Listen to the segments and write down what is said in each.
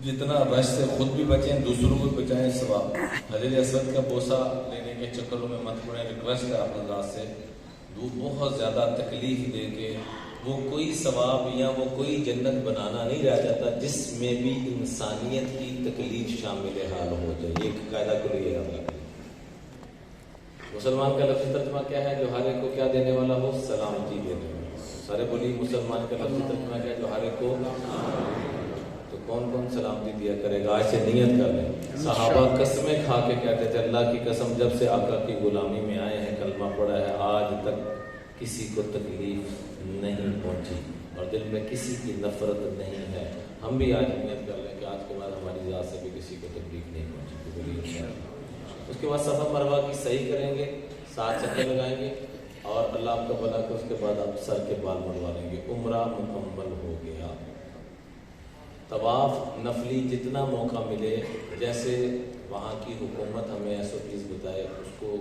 جتنا رش سے خود بھی بچیں دوسروں کو بچائیں ثواب. حجر اسود کا بوسہ لینے کے چکروں میں مت پڑیں. ریکویسٹ ہے آپ حضرات سے, وہ بہت زیادہ تکلیف دے کے وہ کوئی ثواب یا وہ کوئی جنت بنانا نہیں رہ جاتا جس میں بھی انسانیت کی تکلیف شامل حال ہو جائے. یہ ایک قاعدہ کو لیے یاد رکھیں. مسلمان کا لفظی ترجمہ کیا ہے؟ جو ہر ایک کو کیا دینے والا ہو؟ سلامتی دینے والا. سارے بولی مسلمان کا لفظی ترجمہ کیا ہے؟ جو ہر ایک کو. تو کون کون سلامتی دیا کرے گا؟ آج سے نیت کر لیں. صحابہ قسمیں کھا کے کہتے تھے اللہ کی قسم جب سے آقا کی غلامی میں آئے ہیں کلمہ پڑھا ہے آج تک کسی کو تکلیف نہیں پہنچی اور دل میں کسی کی نفرت نہیں ہے. ہم بھی آج نیت کر لیں کہ آج کے بعد ہماری ذات سے بھی کسی کو تکلیف نہیں پہنچی. اس کے بعد صفا مروہ کی صحیح کریں گے, 7 چکر لگائیں گے اور اللہ آپ کا بھلا کر اس کے بعد آپ سر کے بال منڈوا لیں گے. عمرہ مکمل ہو گیا. طواف نفلی جتنا موقع ملے, جیسے وہاں کی حکومت ہمیں SOPs بتائے اس کو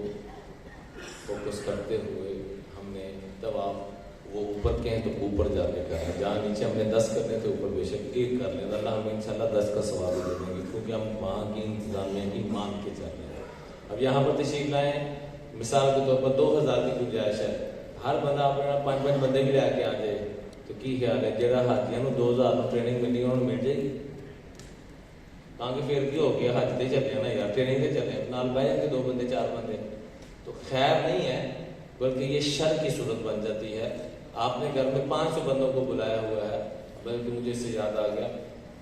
فوکس کرتے ہوئے ہم نے طواف وہ اوپر کے ہیں تو اوپر جا کے کرنا, جہاں نیچے ہم نے 10 کرنے تھے اوپر بے شک 1 کر لیں. اللہ ہمیں انشاءاللہ 10 کا ثواب دے دیں گے کیونکہ ہم وہاں کی انتظامیہ کی مانگ کے چل رہے ہیں. اب یہاں پر تشریف لائیں, مثال کے طور پر 2000 کی گنجائش ہے, ہر بندہ اپنا 5 بندے بھی لے کے آ جائے تو کی خیال ہے جہاں حاجیاں 2000 ٹریننگ ملی انہوں مل جائے گی کہ پھر کی ہو گیا حج تے چلے نا یار, ٹریننگ تے چلے نال بہ جائیں گے 2 بندے 4 بندے تو خیر نہیں ہے بلکہ یہ شر کی صورت بن جاتی ہے. آپ نے گھر میں 500 بندوں کو بلایا ہوا ہے, بلکہ مجھے اس سے یاد آ گیا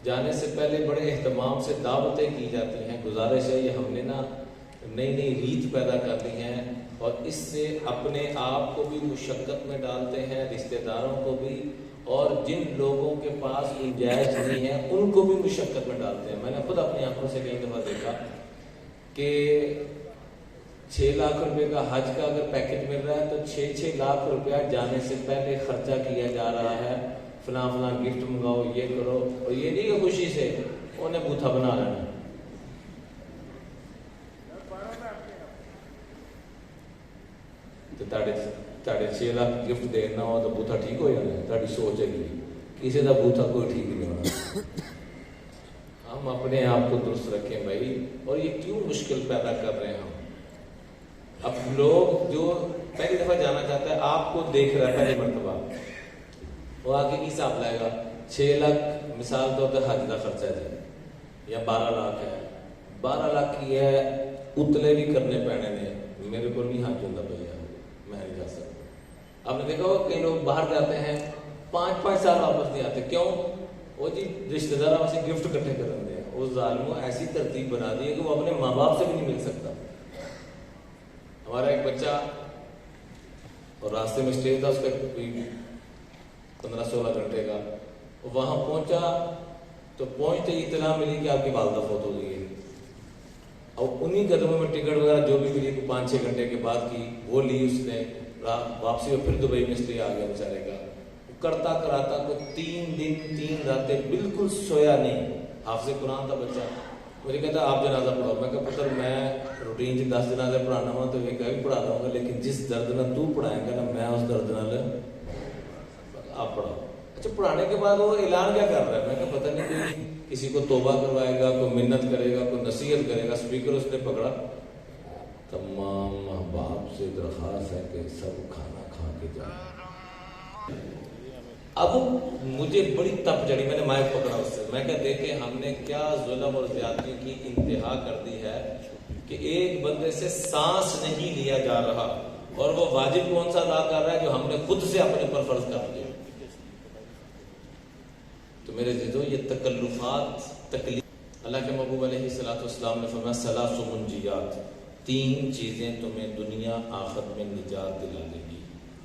جانے سے پہلے بڑے اہتمام سے دعوتیں کی جاتی ہیں. گزارش ہے یہ ہم نے نا نئی نئی ریت پیدا کر لی ہیں اور اس سے اپنے آپ کو بھی مشقت میں ڈالتے ہیں, رشتہ داروں کو بھی, اور جن لوگوں کے پاس گنجائش نہیں ہے ان کو بھی مشقت میں ڈالتے ہیں. میں نے خود اپنی آنکھوں سے کئی دفعہ دیکھا کہ 6 لاکھ روپے کا حج کا اگر پیکج مل رہا ہے تو 6 لاکھ روپیہ جانے سے پہلے خرچہ کیا جا رہا ہے. فلاں فلاں گفٹ منگاؤ, یہ کرو, اور یہ نہیں کہ خوشی سے انہیں بوتھا بنا لینا. تاڑے 6 لاکھ گفٹ دینا ہو تو بوتھا ٹھیک ہو جانا. تاڑی سوچ ہے کہ کسی کا بوتھا کوئی ٹھیک نہیں ہونا. ہم اپنے آپ کو درست رکھیں بھائی. اور یہ کیوں مشکل پیدا کر رہے ہیں ہم؟ اب لوگ جو پہلی دفعہ جانا چاہتا ہے آپ کو دیکھ رہا ہے پہلی مرتبہ, وہ آگے کی حساب لائے گا 6 لاکھ مثال طور پر حج کا خرچہ ہے یا 12 لاکھ ہے, 12 لاکھ کی ہے اتلے بھی کرنے پینے نے, میرے کو نہیں حج ہوتا بھیا میں نہیں جا سکتا. آپ نے دیکھا ہو کئی لوگ باہر جاتے ہیں 5 سال واپس نہیں آتے. کیوں؟ وہ جی رشتہ دار سے گفٹ اکٹھے کر رہے ہیں. وہ ظالموں ایسی ترتیب بنا دی ہے کہ وہ اپنے ماں باپ سے بھی نہیں مل سکتا. ہمارا ایک بچہ اور راستے میں اسٹے تھا اس کا کوئی 15-16 گھنٹے کا, وہاں پہنچا تو پہنچتے ہی اطلاع ملی کہ آپ کی والدہ فوت ہو گئی ہے. اور انہی قدموں میں ٹکٹ وغیرہ جو بھی ملی 5-6 گھنٹے کے بعد کی وہ لی اس نے. واپسی میں پھر دبئی میں اسٹے آ گیا بیچارے کا. کرتا کراتا کو 3 دن 3 راتیں بالکل سویا نہیں. حافظ قرآن تھا بچہ. مجھے کہتا آپ جنازہ پڑھاؤ. میں کہا پتر میں روٹین 10 جنازے پڑھانا ہوا تو یہ بھی پڑھا دوں گا, لیکن جس درد نہ تو پڑھائیں گا نا میں اس درد نہ آپ پڑھاؤ. اچھا پڑھانے کے بعد وہ اعلان کیا کر رہا ہے؟ میں کہا پتہ نہیں کوئی کسی کو توبہ کروائے گا, کوئی منت کرے گا, کوئی نصیحت کرے گا. اسپیکر اس نے پکڑا, تمام ماں باپ سے درخواست ہے کہ سب کھانا کھا کے جائیں. اب مجھے بڑی تپ چڑھی, میں نے مائک پکڑا اس سے. میں کہا دیکھیں ہم نے کیا ظلم اور زیادتی کی انتہا کر دی ہے کہ ایک بندے سے سانس نہیں لیا جا رہا, اور وہ واجب کون سا ادا کر رہا ہے جو ہم نے خود سے اپنے پر فرض کر دیا. تو میرے عزیزو یہ تکلفات تکلیف. اللہ کے محبوب علیہ الصلوۃ والسلام نے فرمایا 3 منجیات, 3 چیزیں تمہیں دنیا آخرت میں نجات دلا دیں گی.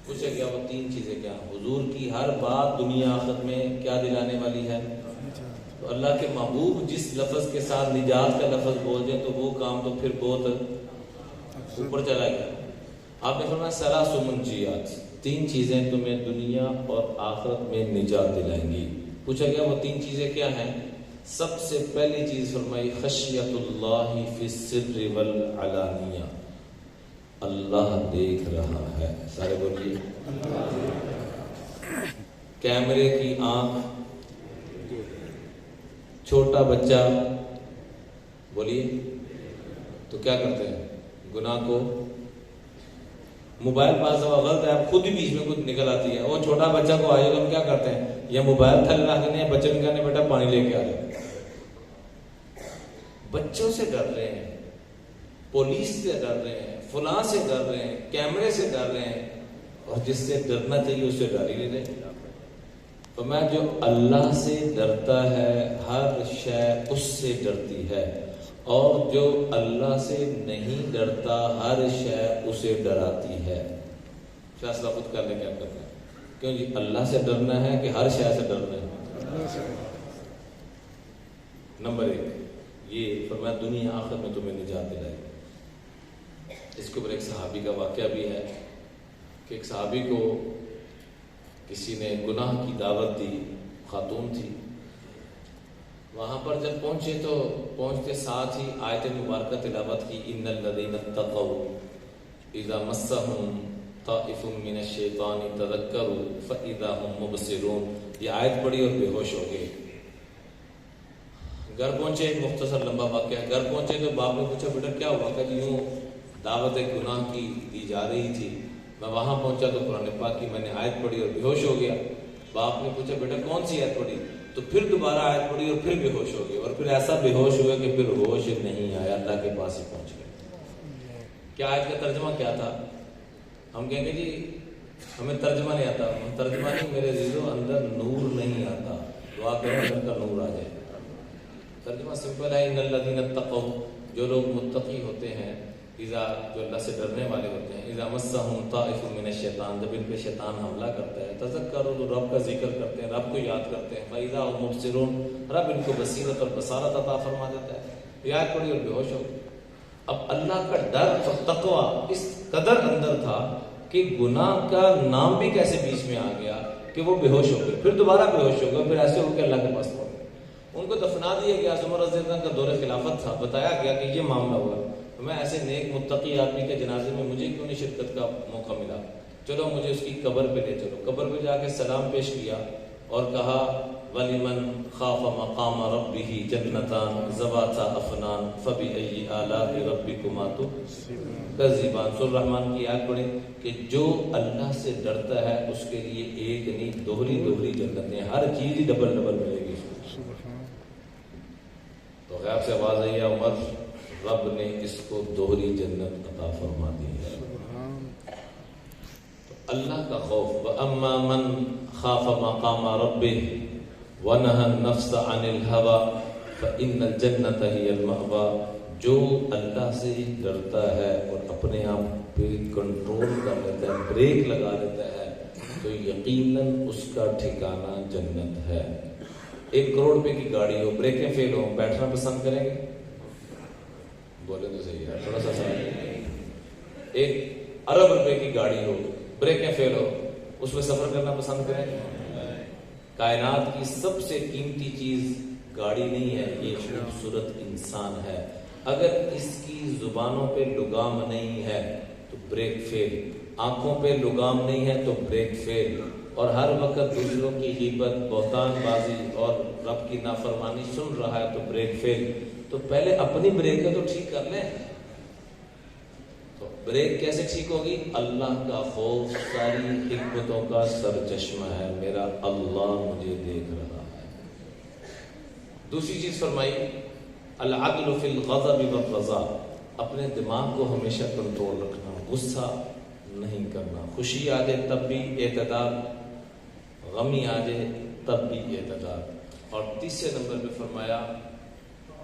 پوچھا گیا وہ 3 چیزیں کیا؟ حضور کی ہر بات دنیا آخرت میں کیا دلانے والی ہے؟ تو اللہ کے محبوب جس لفظ کے ساتھ نجات کا لفظ بول دیں تو وہ کام تو پھر بہت اوپر چلا گیا. آپ نے فرمایا 3 منجیات, 3 چیزیں تمہیں دنیا اور آخرت میں نجات دلائیں گی. پوچھا گیا وہ 3 چیزیں کیا ہیں؟ سب سے پہلی چیز فرمائی خشیت اللہ فی السر والعلانیہ, اللہ دیکھ رہا ہے. سارے بولیے کیمرے کی آنکھ چھوٹا بچہ بولیے تو کیا کرتے ہیں؟ گناہ کو موبائل پاس ہوا غلط ہے، اب خود ہی بیچ میں کچھ نکل آتی ہے، وہ چھوٹا بچہ کو آئے تو ہم کیا کرتے ہیں؟ یا موبائل تھل رکھنے ہیں، بچے نے کہنے بیٹا پانی لے کے آ جائے۔ بچوں سے ڈر رہے ہیں، پولیس سے ڈر رہے ہیں، فلاں سے ڈر رہے ہیں، کیمرے سے ڈر رہے ہیں، اور جس سے ڈرنا چاہیے اس سے ڈر ہی نہیں رہے۔ تو میں جو اللہ سے ڈرتا ہے ہر شے اس سے ڈرتی ہے، اور جو اللہ سے نہیں ڈرتا ہر شے اسے ڈراتی ہے۔ فیصلہ خود کر لیں کیا کرنا ہے، کیوں جی اللہ سے ڈرنا ہے کہ ہر شے سے ڈرنا ہے؟ نمبر 1 یہ فرمایا دنیا آخرت میں تمہیں نجات دلائے گی۔ اس کے اوپر ایک صحابی کا واقعہ بھی ہے کہ ایک صحابی کو کسی نے گناہ کی دعوت دی، خاتون تھی، وہاں پر جب پہنچے تو پہنچتے ساتھ ہی آیت مبارکہ تلاوت کی، ان الذین اتقوا اذا مسهم طائف من الشیطان تذکروا فاذا هم مبصرون، یہ آیت پڑھی اور بے ہوش ہو گئے۔ گھر پہنچے، ایک مختصر لمبا واقعہ ہے، گھر پہنچے تو باپ نے پوچھا بیٹا کیا ہوا؟ کہ یوں دعوت گناہ کی دی جا رہی تھی، میں وہاں پہنچا تو قرآن پاک کی میں نے آیت پڑھی اور بے ہوش ہو گیا۔ باپ نے پوچھا بیٹا کون سی آیت پڑھی؟ تو پھر دوبارہ آیت پڑھی اور پھر بے ہوش ہو گئے، اور پھر ایسا بے ہوش ہوا کہ پھر ہوش نہیں آیا، اللہ کے پاس ہی پہنچ گئے۔ کیا آیت کا ترجمہ کیا تھا؟ ہم کہیں گے جی ہمیں ترجمہ نہیں آتا، ترجمہ نہیں میرے عزیزو، اندر نور نہیں آتا، دعا کریں اندر کا نور آ جائے۔ ترجمہ سمپل ہے، ان الذین اتقوا، جو لوگ متقی ہوتے ہیں، اذا جو اللہ سے ڈرنے والے ہوتے ہیں، اذا مسهم طائف من الشیطان، جب ان پہ شیطان حملہ کرتا ہے، تذکروا، تو رب کا ذکر کرتے ہیں، رب کو یاد کرتے ہیں، فاذا هم مبصرون، رب ان کو بصیرت اور بصارت عطا فرما دیتا ہے۔ یاد پڑھی اور بے ہوش ہو گئے۔ اب اللہ کا ڈر اور تقوی اس قدر اندر تھا کہ گناہ کا نام بھی کیسے بیچ میں آ گیا کہ وہ بے ہوش ہو گئے، پھر دوبارہ بے ہوش ہو گئے، پھر ایسے ہو کے اللہ کے پاس پہنچ گئے۔ ان کو دفنا دیا گیا، عمر رضی اللہ عنہ کا دور خلافت تھا، بتایا گیا کہ یہ معاملہ ہوا، میں ایسے نیک متقی آدمی کے جنازے میں مجھے کیوں نہیں شرکت کا موقع ملا؟ چلو مجھے اس کی قبر پہ لے چلو۔ قبر پہ جا کے سلام پیش کیا اور کہا وَلِمَنْ خَافَ مَقَامَ رَبِّهِ جَنَّتَانِ ذَوَاتَا أَفْنَانٍ فَبِأَيِّ آلَاءِ رَبِّكُمَا تُكَذِّبَانِ۔ سورہ رحمان کی آیت پڑھیں کہ جو اللہ سے ڈرتا ہے اس کے لیے ایک نہیں دوہری دوہری جنتیں، ہر چیز ہی ڈبل ڈبل ملے گی۔ تو غیب سے آواز آئی ہے عمر، رب نے اس کو دوہری جنت عطا فرما دی ہے۔ تو اللہ کا خوف، وَأَمَّا مَنْ خَافَ مَقَامَ رَبِّهِ وَنَهَى النَّفْسَ عَنِ الْهَوَىٰ فَإِنَّ الْجَنَّةَ هِيَ الْمَأْوَىٰ، جو اللہ سے ڈرتا ہے اور اپنے آپ پہ کنٹرول کر لیتا ہے، بریک لگا لیتا ہے، تو یقیناً اس کا ٹھکانہ جنت ہے۔ 1 کروڑ روپے کی گاڑی ہو، بریکیں فیل ہو، بیٹھنا پسند کریں گے؟ بولے تو صحیح ہے، تھوڑا سا سوال۔ 1 ارب روپے کی گاڑی ہو، بریکیں فیل ہو، اس میں سفر کرنا پسند کریں گے؟ کائنات کی سب سے قیمتی چیز گاڑی نہیں ہے، یہ خوبصورت انسان ہے۔ اگر اس کی زبانوں پہ لگام نہیں ہے تو بریک فیل، آنکھوں پہ لگام نہیں ہے تو بریک فیل، اور ہر وقت دوسروں کی غیبت، بہتان بازی اور رب کی نافرمانی سن رہا ہے تو بریک فیل۔ تو پہلے اپنی بریک تو ٹھیک کر لیں۔ تو بریک کیسے ٹھیک ہوگی؟ اللہ کا خوف ساری حکمتوں کا سرچشمہ ہے، میرا اللہ مجھے دیکھ رہا ہے۔ دوسری چیز فرمائی العدل فی الغضب والرضا، اپنے دماغ کو ہمیشہ کنٹرول رکھنا، غصہ نہیں کرنا، خوشی آ جائے تب بھی اعتدال، غمی آ جائے تب بھی اعتدال۔ اور تیسرے نمبر پہ فرمایا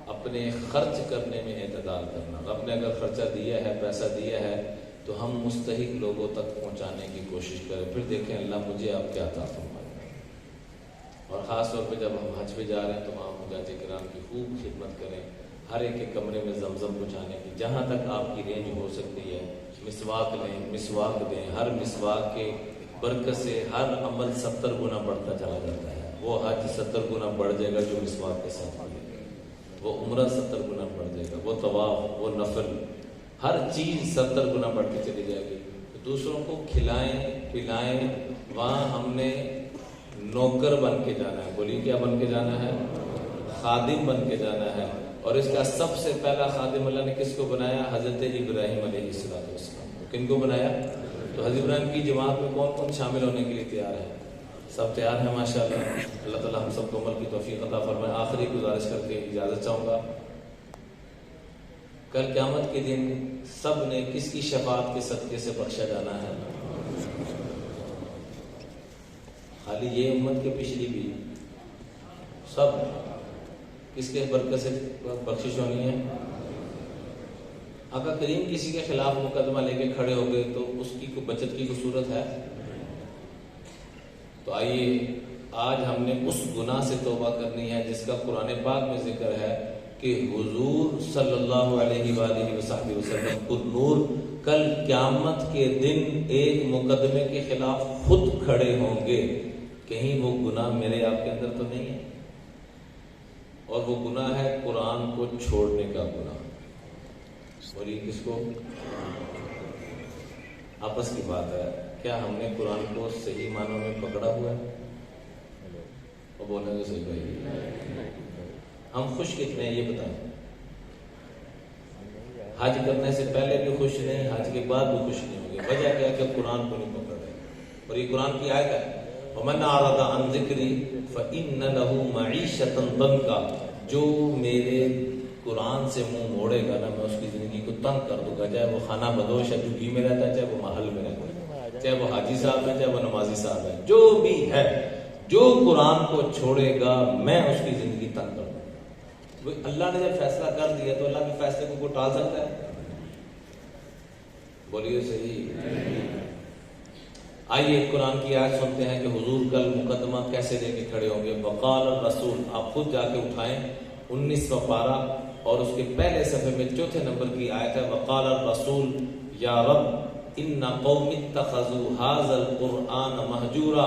اپنے خرچ کرنے میں اعتدال کرنا۔ رب نے اگر خرچہ دیا ہے، پیسہ دیا ہے، تو ہم مستحق لوگوں تک پہنچانے کی کوشش کریں، پھر دیکھیں اللہ مجھے آپ کیا عطا فرمائے۔ اور خاص طور پہ جب ہم حج پہ جا رہے ہیں تو وہاں حجاج کرام کی خوب خدمت کریں، ہر ایک کے کمرے میں زمزم پہنچانے کی، جہاں تک آپ کی رینج ہو سکتی ہے۔ مسواک لیں، مسواک دیں، ہر مسواک کے برکت سے ہر عمل 70 گنا بڑھتا چلا جاتا ہے۔ وہ حج 70 گنا بڑھ جائے گا جو مسواک کے ساتھ ہوگا، وہ عمرہ 70 گنا بڑھ جائے گا، وہ طواف، وہ نفل، ہر چیز 70 گنا بڑھتی چلی جائے گی۔ دوسروں کو کھلائیں پلائیں، وہاں ہم نے نوکر بن کے جانا ہے۔ بولیے کیا بن کے جانا ہے؟ خادم بن کے جانا ہے. اور اس کا سب سے پہلا خادم اللہ نے کس کو بنایا؟ حضرت ابراہیم علیہ السلام کو. کن کو بنایا؟ تو حضرت ابراہیم کی جماعت میں کون کون شامل ہونے کے لیے تیار ہے؟ سب تیار ہیں ماشاءاللہ. اللہ تعالیٰ ہم سب کو عمل کی توفیق عطا فرمائے. آخری گزارش کر کے اجازت چاہوں گا. کل قیامت کے دن سب نے کس کی شفاعت کے صدقے سے بخشا جانا ہے؟ خالی یہ امت کے پچھلی بھی سب کس کے برکت سے بخشش ہونی ہے؟ آقا کریم کسی کے خلاف مقدمہ لے کے کھڑے ہو گئے تو اس کی کوئی بچت کی کوئی صورت ہے؟ تو آئیے آج ہم نے اس گناہ سے توبہ کرنی ہے جس کا قرآن پاک میں ذکر ہے کہ حضور صلی اللہ علیہ وآلہ وسلم کو نور کل قیامت کے دن ایک مقدمے کے خلاف خود کھڑے ہوں گے. کہیں وہ گناہ میرے آپ کے اندر تو نہیں ہے؟ اور وہ گناہ ہے قرآن کو چھوڑنے کا گناہ. اور یہ کس کو؟ آپس کی بات ہے. کیا ہم نے قرآن کو صحیح معنوں میں پکڑا ہوا ہے؟ اور بولنے تو صحیح بھائی ہم خوش کتنے ہیں یہ بتائیں. حج کرنے سے پہلے بھی خوش نہیں, حج کے بعد بھی خوش نہیں ہوں گے. وجہ کیا کہ قرآن کو نہیں پکڑ رہے. اور یہ قرآن کی آیت ہے وَمَنْ أَعْرَضَ عَنْ ذِكْرِي فَإِنَّ لَهُ مَعِيشَةً ضَنْكًا. جو میرے قرآن سے منہ موڑے گا نا میں اس کی زندگی کو تنگ کر دوں گا. چاہے وہ خانہ بدوش ہے جھگی میں رہتا ہے, چاہے وہ محل میں رہتا ہے, چاہے وہ حاجی صاحب ہے, چاہے وہ نمازی صاحب ہے, جو بھی ہے جو قرآن کو چھوڑے گا میں اس کی زندگی تنگ کر دوں. اللہ نے جب فیصلہ کر دیا تو اللہ کے فیصلے کو کوئی ٹال سکتا ہے؟ بولیے صحیح. آئیے قرآن کی آیت سنتے ہیں کہ حضور کل مقدمہ کیسے لے کے کھڑے ہوں گے. وقال الرسول, آپ خود جا کے اٹھائیں 19واں پارہ اور اس کے پہلے صفحے میں چوتھے نمبر کی آیت ہے وقال الرسول یا رب ان قوم اتخذوا هذا القرآن مہجورا.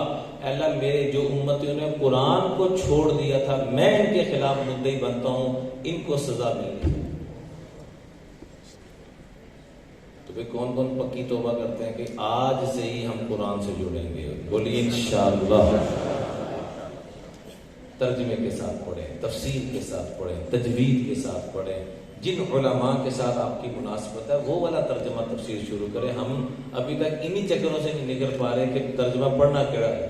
اللہ میرے جو امتیوں نے قرآن کو چھوڑ دیا تھا میں ان کے خلاف مدعی بنتا ہوں, ان کو سزا ملی. تو پھر کون کون پکی توبہ کرتے ہیں کہ آج سے ہی ہم قرآن سے جڑیں گے؟ بولیے انشاءاللہ. ترجمے کے ساتھ پڑھیں, تفسیر کے ساتھ پڑھیں, تجوید کے ساتھ پڑھیں. جن علماء کے ساتھ آپ کی مناسبت ہے وہ والا ترجمہ تفسیر شروع کریں. ہم ابھی تک انہی چکروں سے نہیں نکل پا رہے کہ ترجمہ پڑھنا کیڑا ہے.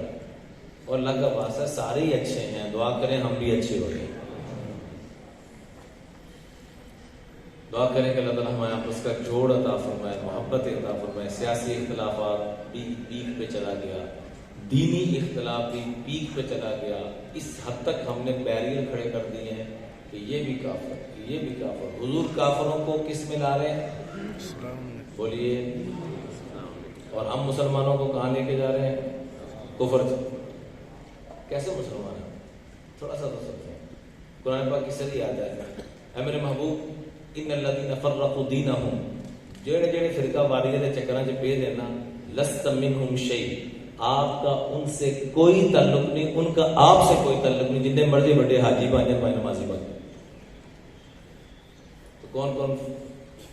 اور اللہ کا واسطہ سارے ہی اچھے ہیں, دعا کریں ہم بھی اچھے ہو جائیں. دعا کریں کہ اللہ تعالیٰ ہمیں آپس کا جوڑ عطا فرمائے, محبت عطا فرمائے. سیاسی اختلافات پیک پہ چلا گیا, دینی اختلاف بھی پیک پہ چلا گیا. اس حد تک ہم نے بیریئر کھڑے کر دیے ہیں کہ یہ بھی کافر, یہ بھی کافر. حضور کافروں کو کس میں لا رہے ہیں؟ بولیے. اور ہم مسلمانوں کو کہاں لے کے جا رہے ہیں؟ کفر. کیسے مسلمان ہیں؟ تھوڑا سا تو سمجھیں. قرآن پاک کی صحیح آتا ہے اے میرے محبوب ان الذین فرقوا دینہم, جڑے جڑے فرقہ واریت دے چکراں چ پے دینا, لست منہم شیء, آپ کا ان سے کوئی تعلق نہیں, ان کا آپ سے کوئی تعلق نہیں, جتنے مرضی بڑے حاجی بن جائیں, بھائی نمازی بن جائیں. تو کون کون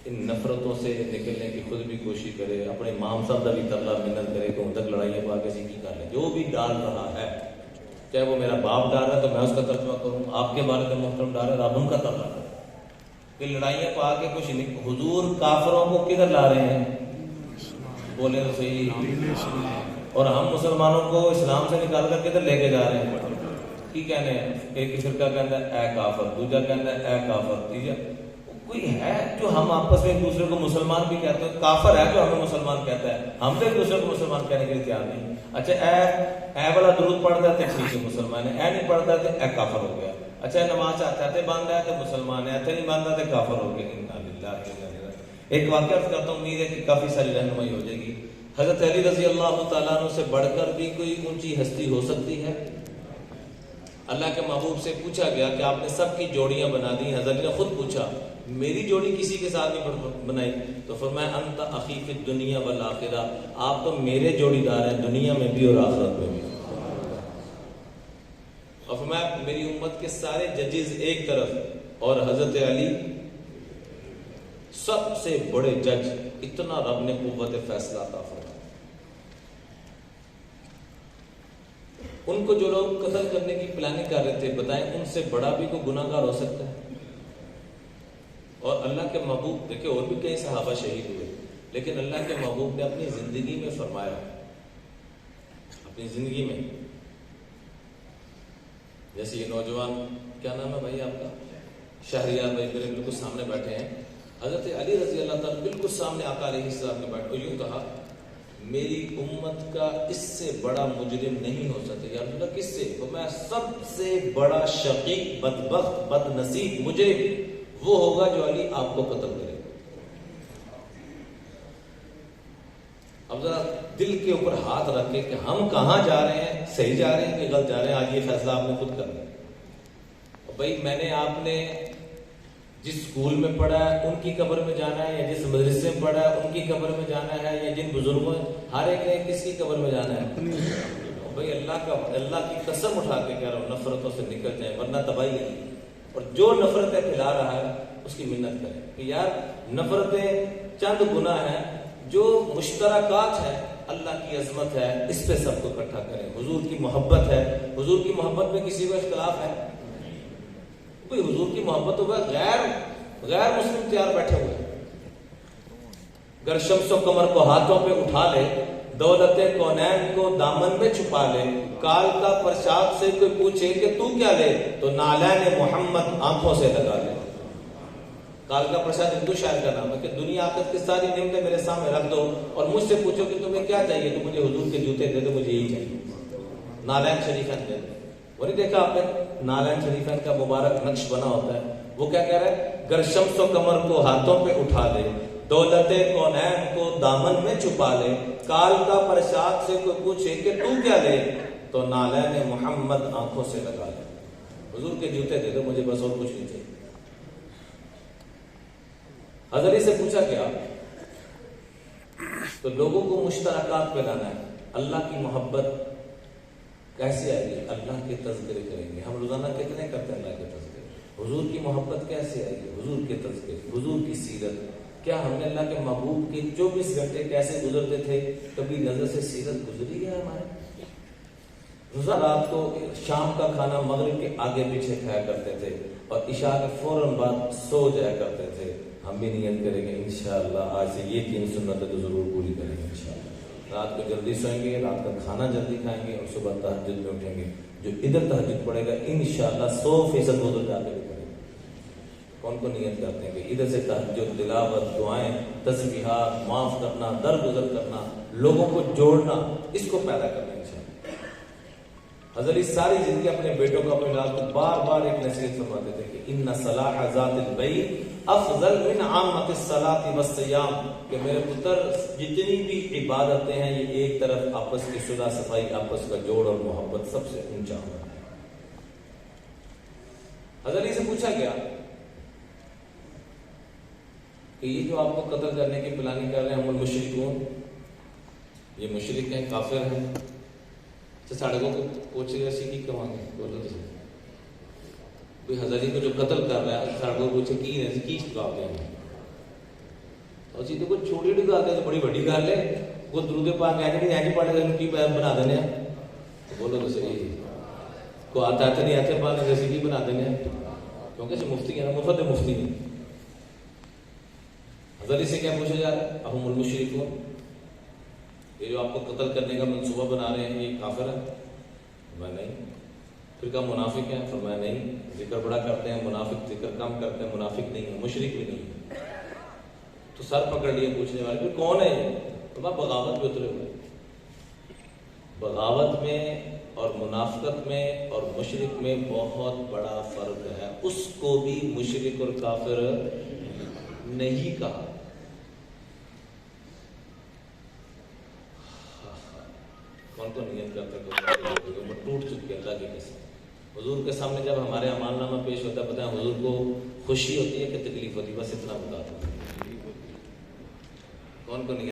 ان نفرتوں سے نکلنے کی خود بھی کوشش کرے, اپنے امام صاحب کا بھی ترلا منت کرے کہ ان تک لڑائیاں پا کے کی کر لیں. جو بھی ڈال رہا ہے, چاہے وہ میرا باپ ڈال رہا ہے تو میں اس کا ترجمہ کروں, آپ کے بارے میں محترم ڈال رہا ہے آپ ان کا ترجمہ کریں, کہ لڑائیاں پا کے کچھ نہیں. حضور کافروں کو کدھر لا رہے ہیں؟ بولے تو صحیح. اور ہم مسلمانوں کو اسلام سے نکال کر کدھر لے کے جا رہے ہیں؟ کی کہنے ہیں؟ ایک فرقہ کہتا ہے اے کافر, دوسرا کہتا ہے اے کافر, تیسرا کوئی ہے جو ہم آپس میں ایک دوسرے کو مسلمان بھی کہتے ہیں. کافر ہے جو ہمیں مسلمان کہتا ہے, ہم تو ایک دوسرے کو مسلمان کہنے کے لیے تیار نہیں. اچھا اے والا درود پڑھتا ہے تو ٹھیک ہے مسلمان ہے, اے نہیں پڑھتا تو اے کافر ہو گیا. اچھا نماز چاہتے باندھا ہے تو مسلمان ہے, اچھا نہیں باندھا تو کافر ہو گیا. ایک واقعہ کرتا ہوں, امید ہے کہ کافی ساری رہنمائی ہو جائے گی. حضرت علی رضی اللہ تعالیٰ عنہ سے بڑھ کر بھی کوئی اونچی ہستی ہو سکتی ہے؟ اللہ کے محبوب سے پوچھا گیا کہ آپ نے سب کی جوڑیاں بنا دی. حضرت علی نے خود پوچھا میری جوڑی کسی کے ساتھ نہیں بنائی, تو فرمایا انت اخی فی الدنیا والآخرہ, آپ تو میرے جوڑی دار ہیں دنیا میں بھی اور آخرت میں بھی. اور فرمایا میری امت کے سارے ججز ایک طرف اور حضرت علی سب سے بڑے جج. اتنا رب نے قوت فیصلہ عطا فرمایا. ان کو جو لوگ قتل کرنے کی پلاننگ کر رہے تھے، بتائیں ان سے بڑا بھی کوئی گناہ گار ہو سکتا ہے؟ اور اللہ کے محبوب دیکھیں، اور بھی کئی صحابہ شہید ہوئے، لیکن اللہ کے محبوب نے اپنی زندگی میں فرمایا، اپنی زندگی میں، جیسے یہ نوجوان، کیا نام ہے بھائی آپ کا؟ شہریار بھائی میرے بالکل سامنے بیٹھے ہیں، حضرت علی رضی اللہ تعالیٰ بالکل سامنے آقا علیہ السلام کے بیٹھ کو یوں کہا، میری امت کا اس سے بڑا مجرم نہیں ہو سکتا۔ یا رسول اللہ کس سے؟ تو میں سب سے بڑا شقیق، بدبخت، بد نصیب مجرم وہ ہوگا جو علی آپ کو قتل کرے۔ اب ذرا دل کے اوپر ہاتھ رکھ کے کہ ہم کہاں جا رہے ہیں، صحیح جا رہے ہیں کہ غلط جا رہے ہیں، آج یہ فیصلہ آپ نے خود کرنا ہے۔ بھائی میں نے، آپ نے جس اسکول میں پڑھا ہے ان کی قبر میں جانا ہے، یا جس مدرسے میں پڑھا ہے ان کی قبر میں جانا ہے، یا جن بزرگوں، ہر ایک نے کس کی قبر میں جانا ہے؟ بھائی اللہ کی قسم اٹھا کے کہہ رہا ہوں، نفرتوں سے نکل جائیں ورنہ تباہی ہے۔ اور جو نفرتیں پھیلا رہا ہے اس کی منت کریں کہ یار نفرتیں چند گناہ ہیں، جو مشترکات ہیں، اللہ کی عظمت ہے، اس پہ سب کو اکٹھا کریں۔ حضور کی محبت ہے، حضور کی محبت میں کسی کو اختلاف ہے؟ کوئی حضور کی محبت ہوگا، غیر مسلم تیار بیٹھے ہوئے، گر شمس و قمر کو ہاتھوں پہ اٹھا لے، دولت کونین کو دامن میں چھپا لے، کال کا پرشاد سے کوئی پوچھے کہ تو کیا لے، تو نالین محمد آنکھوں سے لگا لے۔ کال کا پرشاد ہندو شاعر کا نام ہے کہ دنیا آخرت کی ساری نعمتیں میرے سامنے رکھ دو اور مجھ سے پوچھو کہ تمہیں کیا چاہیے، تو مجھے حضور کے جوتے دے دو، مجھے یہی چاہیے، نالین شریفین دے دو۔ وہ نہیں دیکھا آپ نے نالین شریفین کا مبارک نقش بنا ہوتا ہے، وہ کیا کہہ رہا ہے؟ گر شمس و قمر کو ہاتھوں پہ اٹھا لے، دولت کونین کو دامن میں چھپا لے، کال کا پرشاد سے کوئی پوچھے کہ تو کیا لے، تو نالین محمد آنکھوں سے لگا لے۔ حضور کے جوتے دے دو مجھے، بس اور کچھ نہیں چاہیے۔ حضرت سے پوچھا کیا؟ تو لوگوں کو مشترکات پہ لانا ہے۔ اللہ کی محبت کیسے آئے گی؟ اللہ کے تذکرے کریں گے۔ ہم روزانہ کتنے کرتے ہیں اللہ کے تذکرے؟ حضور کی محبت کیسے آئے گی؟ حضور کے تذکرے، حضور کی سیرت۔ کیا ہم نے اللہ کے محبوب کے 24 گھنٹے کیسے گزرتے تھے کبھی نظر سے سیرت گزری ہے ہمارے؟ روزانہ رات کو شام کا کھانا مغرب کے آگے پیچھے کھایا کرتے تھے اور عشاء کے فوراً بعد سو جایا کرتے تھے۔ ہم بھی نیت کریں گے انشاءاللہ آج سے یہ 3 سنتیں تو ضرور پوری کریں گے انشاءاللہ۔ رات کو جلدی سوئیں گے، رات کا کھانا جلدی کھائیں گے اور صبح تہجد میں اٹھیں گے۔ جو ادھر تہجد پڑے گا انشاءاللہ 100% ادھر جا کے بھی پڑے گا۔ کون کو نیت کرتے ہیں کہ ادھر سے تہجد، تلاوت، دعائیں، تسبیحات، معاف کرنا، درگزر کرنا، لوگوں کو جوڑنا، اس کو پیدا کرنا انشاءاللہ۔ حضرت ساری زندگی اپنے بیٹوں کو، اپنے لال کو بار بار ایک نصیحت فرماتے تھے کہ ان صلاح ذات البیت افضل من عامۃ الصلاۃ والصیام، کہ میرے پتر جتنی بھی عبادتیں ہیں یہ ایک طرف آپس کی صلح صفائی، آپس کا جوڑ اور محبت سب سے اونچا ہونا ہے۔ حضرت سے پوچھا گیا کہ یہ جو آپ کو قتل کرنے کی پلاننگ کر رہے ہیں ہم المشرکون، یہ مشرک ہیں، کافر ہیں، تو ساڑھے کو پوچھے گا سی کی کمانے بولو تو کوئی حضرت کو جو قتل کر رہا ہے ساڑھے کو پوچھے کی ہے کی جواب دیں گے؟ اور چیزیں کوئی چھوٹی چھوٹی گل ہے تو بڑی بڑی گل ہے، وہ درود پاک نہیں پڑھے گا کی بنا دینے ہیں، تو بولو تو صحیح کو آتا ہے نہیں آتے پاک جیسے کی بنا دینے ہیں، کیونکہ مفتی ہے نا، مفت مفتی نہیں۔ حضرت سے کیا پوچھا جا رہا ہے؟ اہم المشرکون، یہ جو آپ کو قتل کرنے کا منصوبہ بنا رہے ہیں یہ کافر ہے؟ فرمایا نہیں۔ پھر کہا منافق ہیں؟ فرمایا نہیں۔ ذکر بڑا کرتے ہیں منافق، ذکر کم کرتے ہیں منافق نہیں ہے، مشرک بھی نہیں ہے۔ تو سر پکڑ لیے پوچھنے والے، پھر کون ہے یہ؟ فرمایا بغاوت پہ اترے ہوئے۔ بغاوت میں اور منافقت میں اور مشرک میں بہت بڑا فرق ہے۔ اس کو بھی مشرک اور کافر نہیں کہا۔ کون کو نیت کرتے ہیں ٹوٹ چکی اللہ کی قسم۔ حضور کے سامنے جب ہمارے اعمال نامہ پیش ہوتا ہے، بتائیں حضور کو خوشی ہوتی ہے کہ تکلیف ہوتی ہے؟ بس اتنا بتا دوں، کون کو نیت